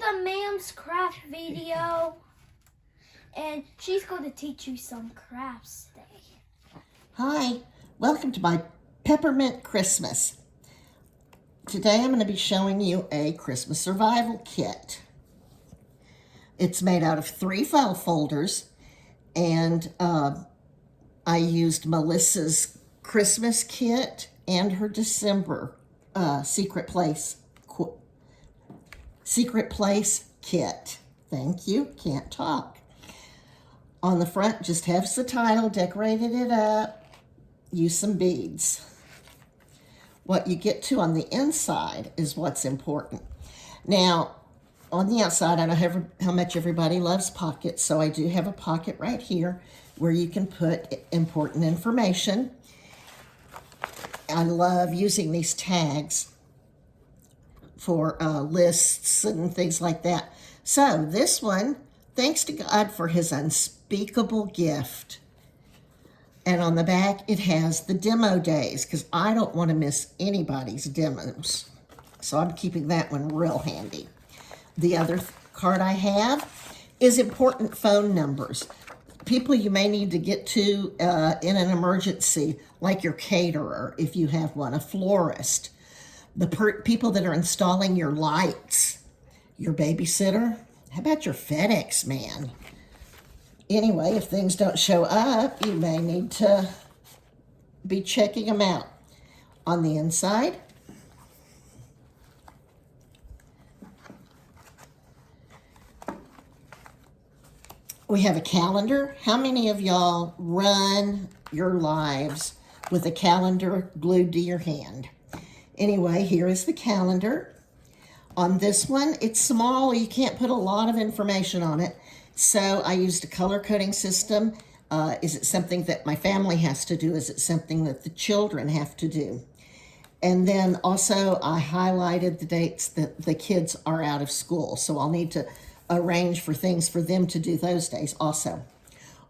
a Ma'am's craft video, and she's going to teach you some crafts today. Hi, welcome to my Peppermint Christmas. Today I'm going to be showing you a Christmas survival kit. It's made out of 3 file folders, and I used Melissa's Christmas kit and her December Secret Place kit. Thank you, can't talk. On the front, just has the title, decorated it up, use some beads. What you get to on the inside is what's important. Now, on the outside, I know how much everybody loves pockets, so I do have a pocket right here where you can put important information. I love using these tags for lists and things like that. So this one, thanks to God for his unspeakable gift. And on the back, it has the demo days, because I don't want to miss anybody's demos. So I'm keeping that one real handy. The other card I have is important phone numbers. People you may need to get to in an emergency, like your caterer, if you have one, a florist, the people that are installing your lights, your babysitter. How about your FedEx man? Anyway, if things don't show up, you may need to be checking them out. On the inside, we have a calendar. How many of y'all run your lives with a calendar glued to your hand? Anyway, here is the calendar. On this one, it's small. You can't put a lot of information on it. So I used a color coding system. Is it something that my family has to do? Is it something that the children have to do? And then also I highlighted the dates that the kids are out of school. So I'll need to arrange for things for them to do those days also.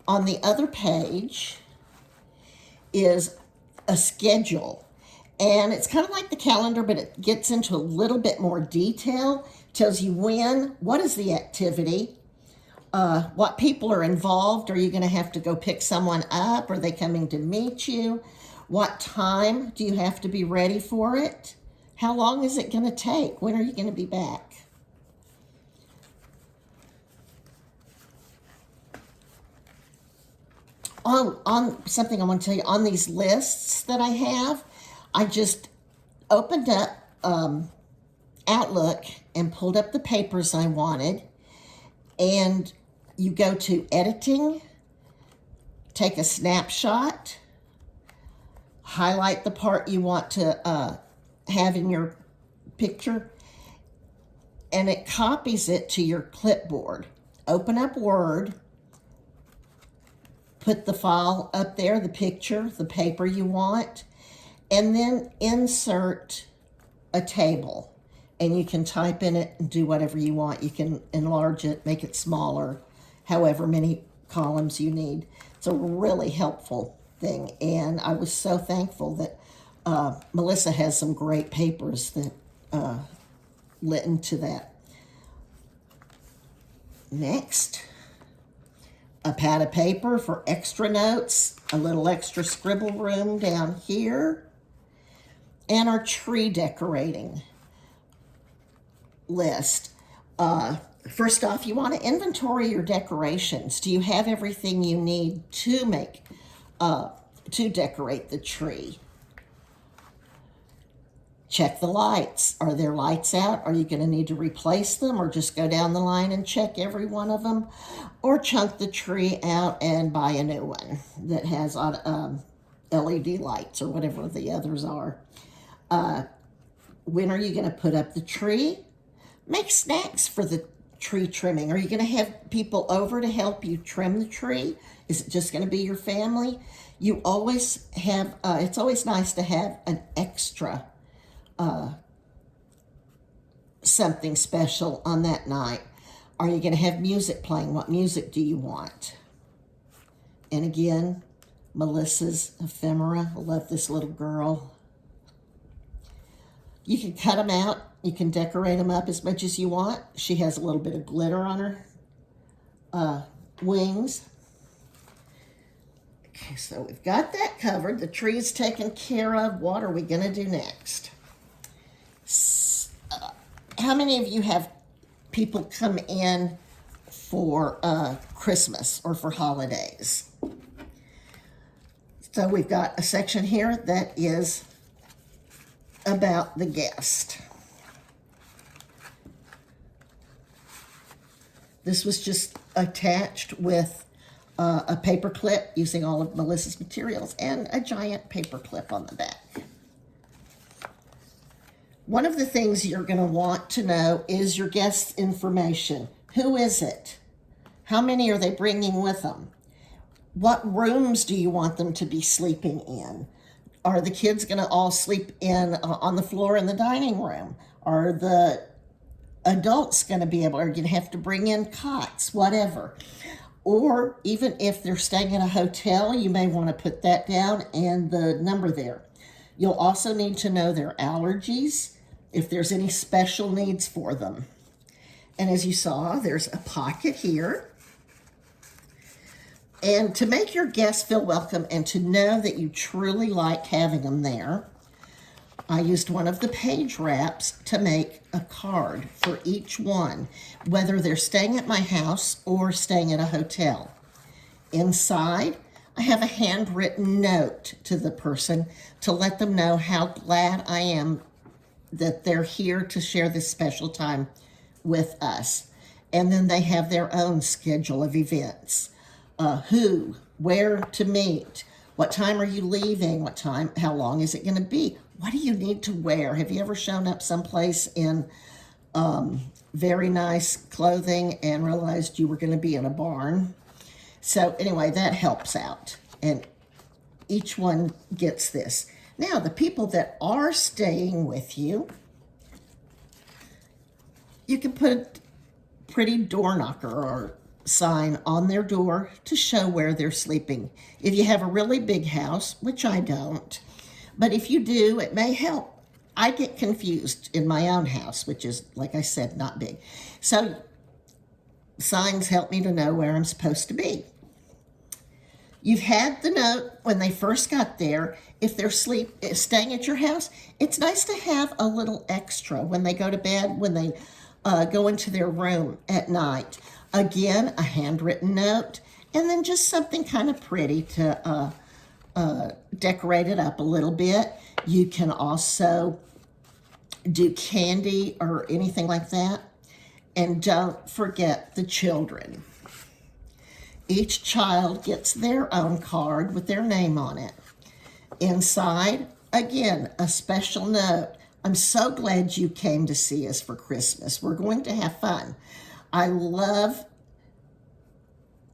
On the other page is a schedule. And it's kind of like the calendar, but it gets into a little bit more detail. Tells you when, what is the activity, what people are involved. Are you going to have to go pick someone up? Are they coming to meet you? What time do you have to be ready for it? How long is it going to take? When are you going to be back? On something I want to tell you, on these lists that I have, I just opened up Outlook and pulled up the papers I wanted, and you go to editing, take a snapshot, highlight the part you want to have in your picture, and it copies it to your clipboard. Open up Word, put the file up there, the picture, the paper you want, and then insert a table. And you can type in it and do whatever you want. You can enlarge it, make it smaller, however many columns you need. It's a really helpful thing. And I was so thankful that Melissa has some great papers that lit into that. Next, a pad of paper for extra notes, a little extra scribble room down here, and our tree decorating list. First off, you want to inventory your decorations. Do you have everything you need to make, to decorate the tree? Check the lights. Are there lights out? Are you going to need to replace them, or just go down the line and check every one of them? Or chunk the tree out and buy a new one that has LED lights or whatever the others are. When are you going to put up the tree? Make snacks for the tree trimming. Are you going to have people over to help you trim the tree? Is it just going to be your family? You always have, it's always nice to have an extra something special on that night. Are you going to have music playing? What music do you want? And again, Melissa's ephemera. I love this little girl. You can cut them out You can decorate them up as much as you want. She has a little bit of glitter on her wings. Okay, so we've got that covered. The tree's taken care of. What are we going to do next? How many of you have people come in for Christmas or for holidays? So we've got a section here that is about the guest. This was just attached with a paper clip using all of Melissa's materials and a giant paper clip on the back. One of the things you're going to want to know is your guest's information. Who is it? How many are they bringing with them? What rooms do you want them to be sleeping in? Are the kids going to all sleep on the floor in the dining room? Are the adults going to be able, are you going to have to bring in cots, whatever? Or even if they're staying in a hotel, you may want to put that down and the number there. You'll also need to know their allergies, if there's any special needs for them. And as you saw, there's a pocket here. And to make your guests feel welcome and to know that you truly like having them there, I used one of the page wraps to make a card for each one, whether they're staying at my house or staying at a hotel. Inside, I have a handwritten note to the person to let them know how glad I am that they're here to share this special time with us. And then they have their own schedule of events. Who, where to meet, what time are you leaving, what time, how long is it going to be? What do you need to wear? Have you ever shown up someplace in very nice clothing and realized you were going to be in a barn? So anyway, that helps out. And each one gets this. Now, the people that are staying with you, you can put a pretty door knocker or sign on their door to show where they're sleeping. If you have a really big house, which I don't, but if you do, it may help. I get confused in my own house, which is, like I said, not big. So signs help me to know where I'm supposed to be. You've had the note when they first got there. If they're staying at your house, it's nice to have a little extra when they go to bed, when they go into their room at night. Again, a handwritten note, and then just something kind of pretty to decorate it up a little bit. You can also do candy or anything like that. And don't forget the children. Each child gets their own card with their name on it. Inside, again, a special note. I'm so glad you came to see us for Christmas. We're going to have fun. I love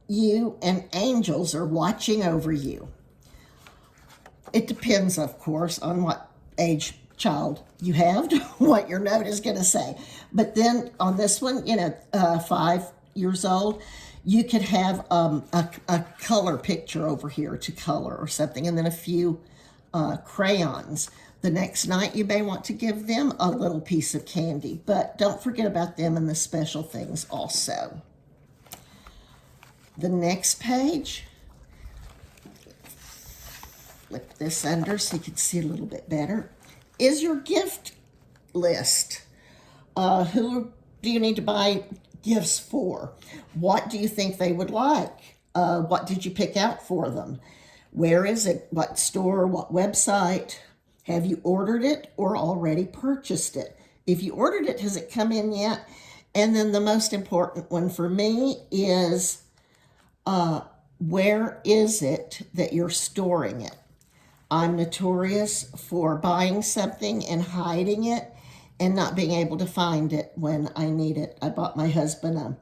you, and angels are watching over you. It depends, of course, on what age child you have, what your note is going to say. But then on this one, 5 years old, you could have a color picture over here to color or something, and then a few crayons. The next night, you may want to give them a little piece of candy, but don't forget about them and the special things also. The next page, flip this under so you can see a little bit better, is your gift list. Who do you need to buy gifts for? What do you think they would like? What did you pick out for them? Where is it? What store? What website? Have you ordered it or already purchased it? If you ordered it, has it come in yet? And then the most important one for me is where is it that you're storing it? I'm notorious for buying something and hiding it and not being able to find it when I need it. I bought my husband a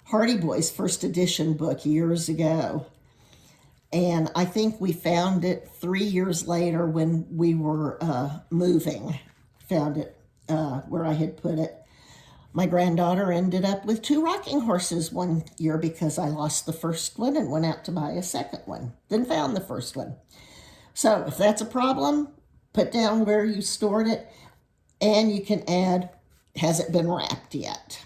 Hardy Boys first edition book years ago. And I think we found it 3 years later when we were moving. Found it where I had put it. My granddaughter ended up with 2 rocking horses one year because I lost the first one and went out to buy a second one. Then found the first one. So if that's a problem, put down where you stored it. And you can add, has it been wrapped yet?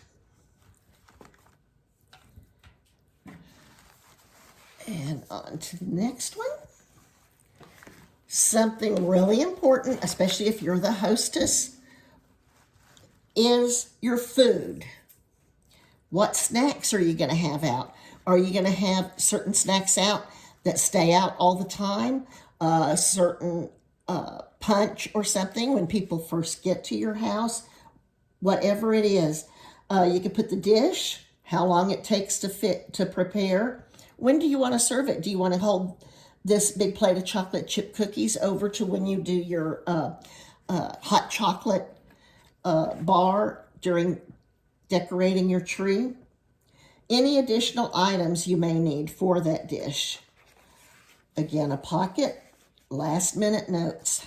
And on to the next one. Something really important, especially if you're the hostess, is your food. What snacks are you going to have out? Are you going to have certain snacks out that stay out all the time? Certain punch or something when people first get to your house? Whatever it is. You can put the dish, how long it takes to prepare. When do you want to serve it? Do you want to hold this big plate of chocolate chip cookies over to when you do your hot chocolate bar during decorating your tree? Any additional items you may need for that dish. Again, a pocket, last minute notes.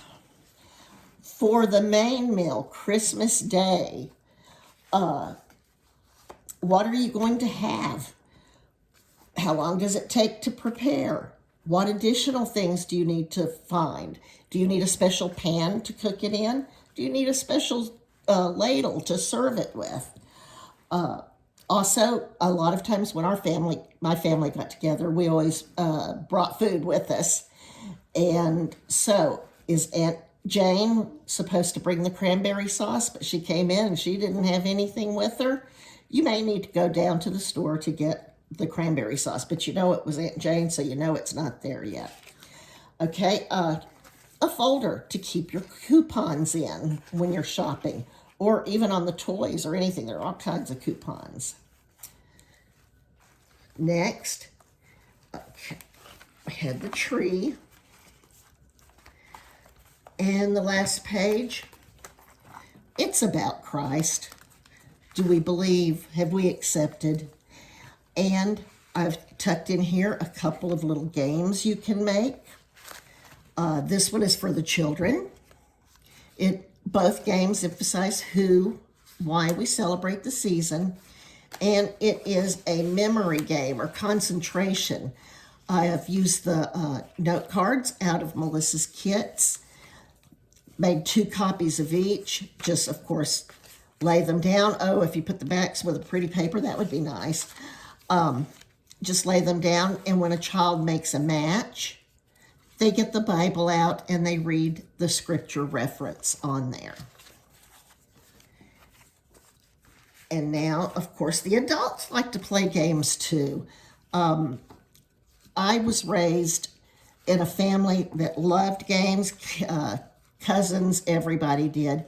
For the main meal, Christmas Day, what are you going to have? How long does it take to prepare? What additional things do you need to find? Do you need a special pan to cook it in? Do you need a special ladle to serve it with? Also, a lot of times when my family got together, we always brought food with us. And so, is Aunt Jane supposed to bring the cranberry sauce, but she came in and she didn't have anything with her? You may need to go down to the store to get the cranberry sauce, but you know it was Aunt Jane, so you know it's not there yet. Okay, a folder to keep your coupons in when you're shopping, or even on the toys or anything. There are all kinds of coupons. Next, okay, I had the tree. And the last page, it's about Christ. Do we believe? Have we accepted? And I've tucked in here a couple of little games you can make. This one is for the children. Both games emphasize who, why we celebrate the season, and it is a memory game or concentration. I have used the note cards out of Melissa's kits, made 2 copies of each, just of course lay them down. Oh, if you put the backs with a pretty paper, that would be nice. Just lay them down, and when a child makes a match, they get the Bible out and they read the scripture reference on there. And now, of course, the adults like to play games too. I was raised in a family that loved games. Cousins, everybody did.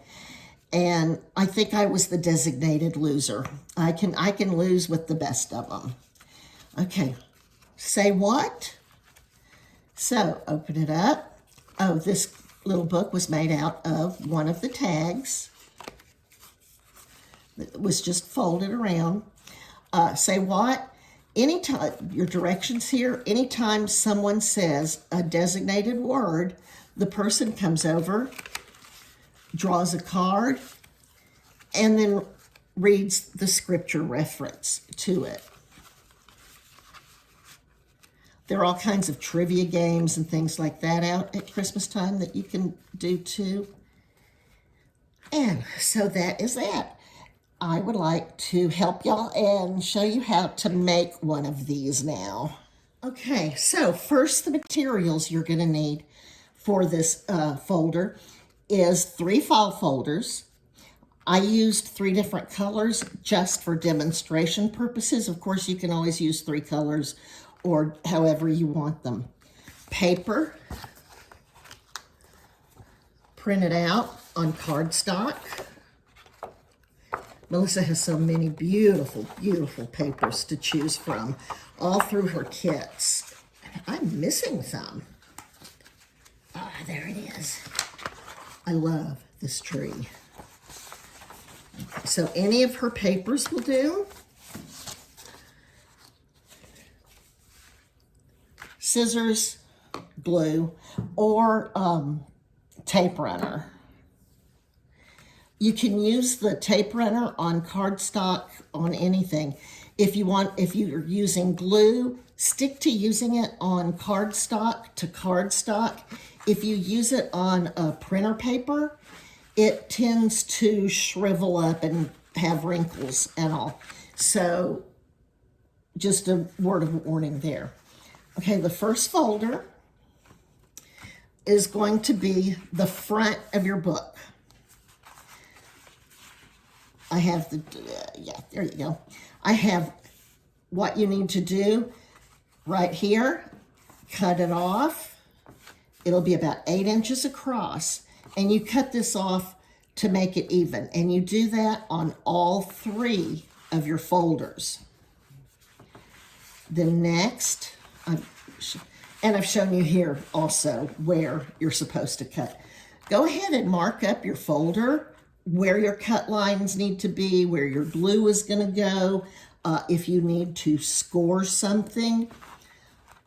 And I think I was the designated loser. I can lose with the best of them. Okay, say what? So, open it up. Oh, this little book was made out of one of the tags. It was just folded around. Say what? Anytime, your directions here, anytime someone says a designated word, the person comes over, draws a card, and then reads the scripture reference to it. There are all kinds of trivia games and things like that out at Christmas time that you can do too. And so that is that. I would like to help y'all and show you how to make one of these now. Okay, so first the materials you're going to need for this folder is 3 file folders. I used 3 different colors just for demonstration purposes. Of course, you can always use 3 colors or however you want them. Paper, printed out on cardstock. Melissa has so many beautiful, beautiful papers to choose from all through her kits. I'm missing some. Ah, there it is. I love this tree. So any of her papers will do. Scissors, glue, or tape runner. You can use the tape runner on cardstock, on anything. If you're using glue, stick to using it on cardstock to cardstock. If you use it on a printer paper, it tends to shrivel up and have wrinkles and all. So just a word of warning there. Okay, the first folder is going to be the front of your book. I have the, yeah, there you go. I have what you need to do right here. Cut it off. It'll be about 8 inches across. And you cut this off to make it even. And you do that on all 3 of your folders. The next, and I've shown you here also where you're supposed to cut. Go ahead and mark up your folder, where your cut lines need to be, where your glue is going to go. If you need to score something,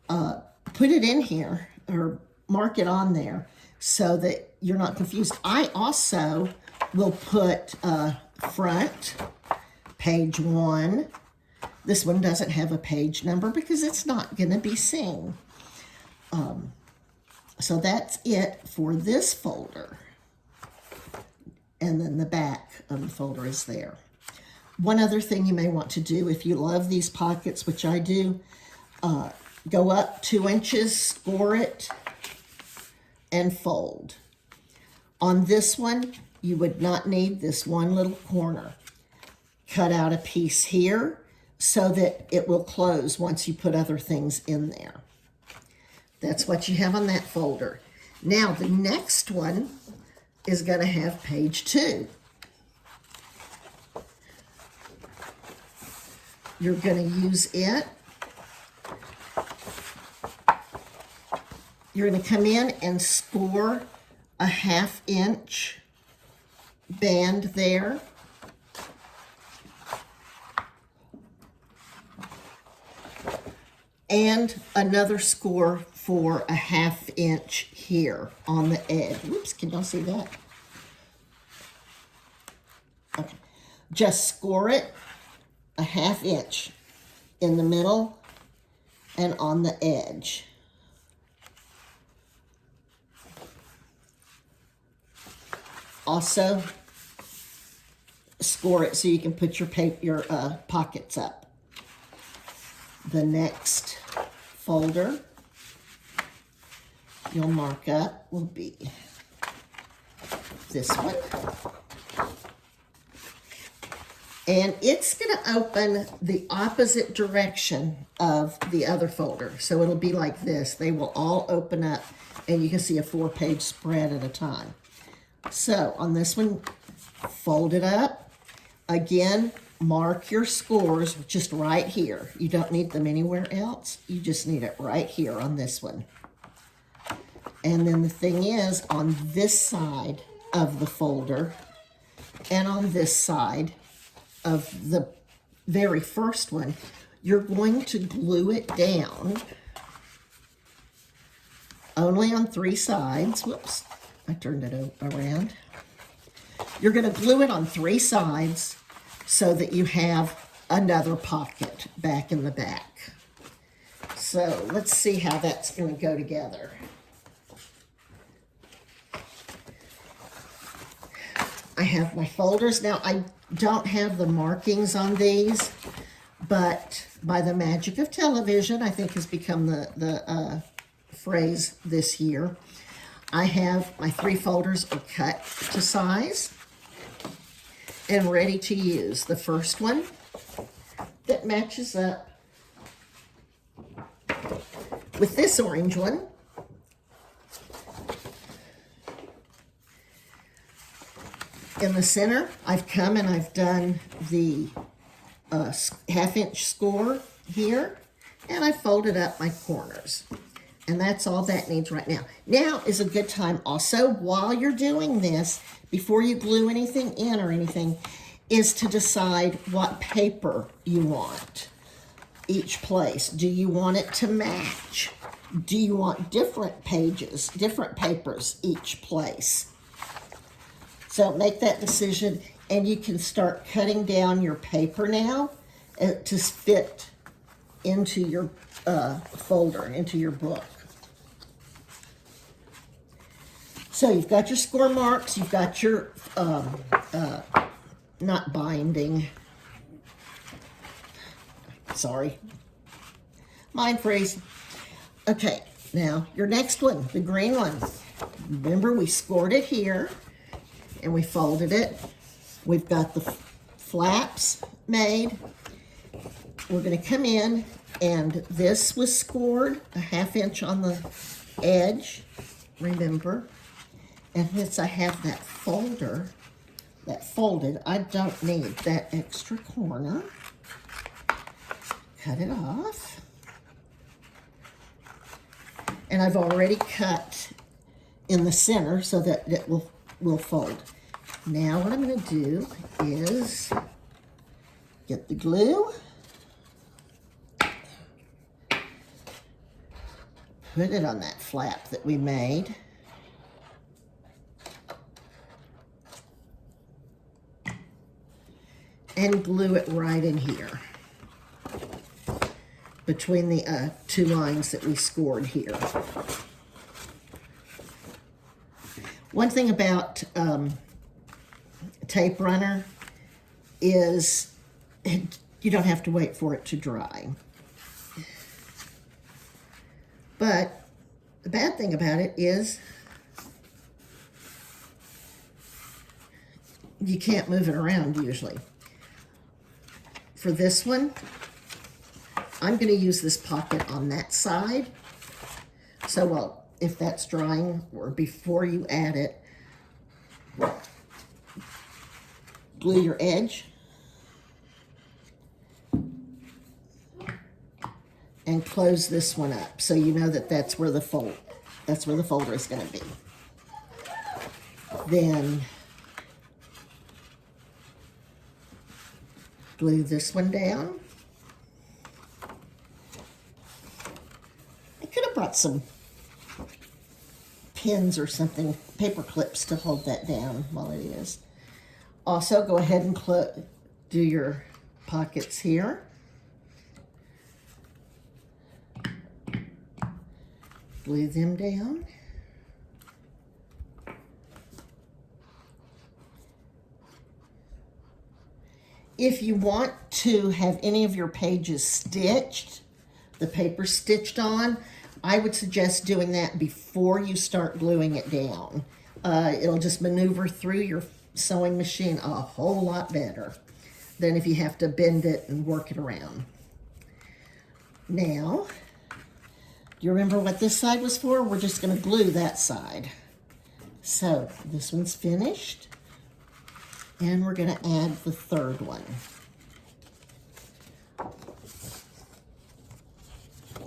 put it in here or mark it on there so that you're not confused. I also will put front, page 1. This one doesn't have a page number because it's not going to be seen. So that's it for this folder. And then the back of the folder is there. One other thing you may want to do, if you love these pockets, which I do, go up 2 inches, score it, and fold. On this one, you would not need this one little corner. Cut out a piece here so that it will close once you put other things in there. That's what you have on that folder. Now, the next one is going to have page 2. You're going to use it. You're going to come in and score a 1/2 inch band there. And another score for a 1/2 inch here on the edge. Whoops, can y'all see that? Okay. Just score it a 1/2 inch in the middle and on the edge. Also, score it so you can put your pockets up. The next folder you'll mark up will be this one. And it's going to open the opposite direction of the other folder. So it'll be like this. They will all open up and you can see a 4-page spread at a time. So on this one, fold it up. Again, mark your scores just right here. You don't need them anywhere else. You just need it right here on this one. And then the thing is, on this side of the folder and on this side of the very first one, you're going to glue it down only on 3 sides. Whoops, I turned it around. You're going to glue it on 3 sides so that you have another pocket back in the back. So let's see how that's going to go together. I have my folders. Now, I don't have the markings on these, but by the magic of television, I think has become the phrase this year. I have my 3 folders are cut to size and ready to use. The first one that matches up with this orange one. In the center, I've come and I've done the 1/2 inch score here, and I folded up my corners. And that's all that needs right now. Now is a good time also, while you're doing this, before you glue anything in or anything, is to decide what paper you want each place. Do you want it to match? Do you want different pages, different papers each place? So make that decision, and you can start cutting down your paper now to fit into your folder, into your book. So you've got your score marks, you've got your, not binding, sorry, mind freeze. Okay, now your next one, the green one. Remember we scored it here and we folded it. We've got the flaps made. We're gonna come in and this was scored a 1/2 inch on the edge, remember? And since I have that folder, that folded, I don't need that extra corner. Cut it off. And I've already cut in the center so that it will fold. Now what I'm gonna do is get the glue, put it on that flap that we made. And glue it right in here between the 2 lines that we scored here. One thing about tape runner is you don't have to wait for it to dry. But the bad thing about it is you can't move it around usually. For this one, I'm going to use this pocket on that side. So, well, if that's drying or before you add it, glue your edge and close this one up so you know that that's where the folder is going to be. Then glue this one down. I could have brought some pins or something, paper clips to hold that down while it is. Also, go ahead and do your pockets here. Glue them down. If you want to have any of your pages stitched, the paper stitched on, I would suggest doing that before you start gluing it down. It'll just maneuver through your sewing machine a whole lot better than if you have to bend it and work it around. Now, do you remember what this side was for? We're just going to glue that side. So this one's finished. And we're going to add the third one.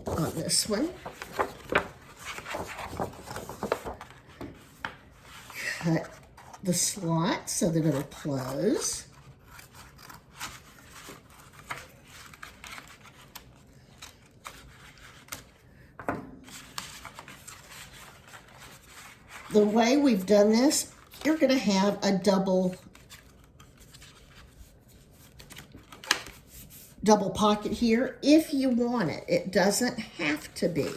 On this one, cut the slot so that it'll close. The way we've done this, you're going to have a double pocket here if you want it. It doesn't have to be.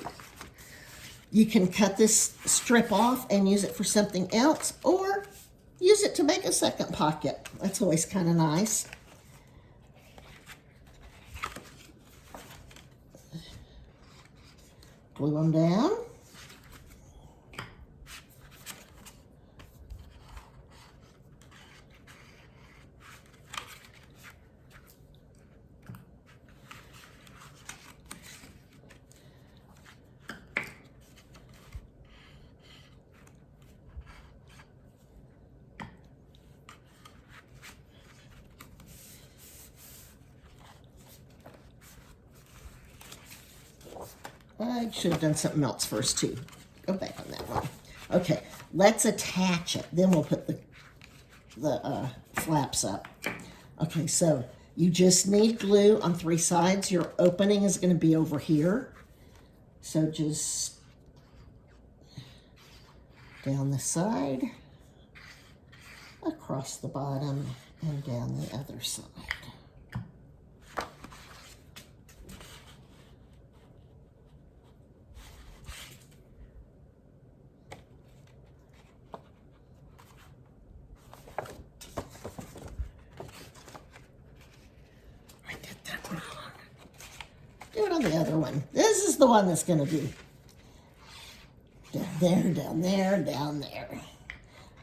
You can cut this strip off and use it for something else, or use it to make a second pocket. That's always kind of nice. Glue them down. I should have done something else first too. Go back on that one. Okay, let's attach it. Then we'll put the flaps up. Okay, so you just need glue on 3 sides. Your opening is going to be over here. So just down the side, across the bottom, and down the other side. Do it on the other one. This is the one that's going to be down there, down there, down there.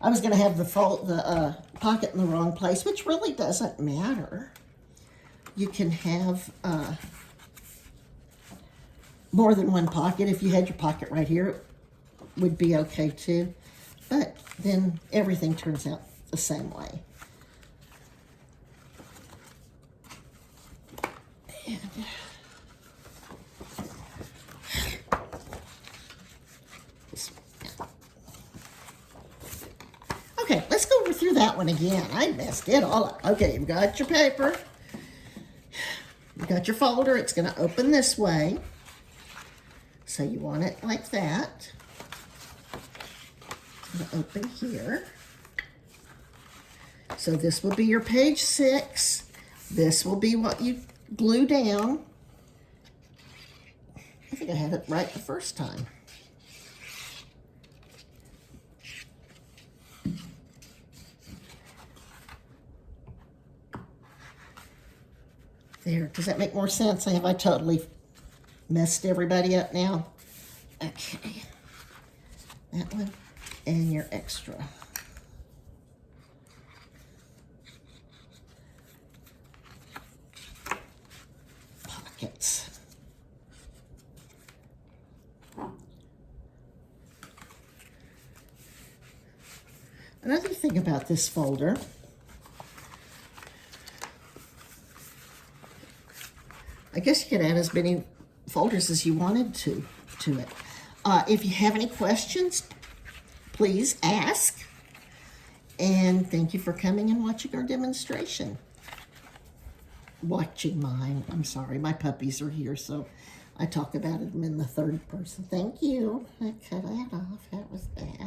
I was going to have the pocket in the wrong place, which really doesn't matter. You can have more than one pocket. If you had your pocket right here, it would be okay too. But then everything turns out the same way. And okay, let's go through that one again. I messed it all up. Okay, you've got your paper. You've got your folder. It's going to open this way. So you want it like that. It's going to open here. So this will be your page 6. This will be what you glue down. I think I had it right the first time. There, does that make more sense? Have I totally messed everybody up now? Okay. That one and your extra. Pockets. Another thing about this folder, I guess you could add as many folders as you wanted to it. If you have any questions, please ask. And thank you for coming and watching our demonstration. Watching mine. I'm sorry, my puppies are here, so I talk about them in the third person. Thank you. I cut that off. That was bad.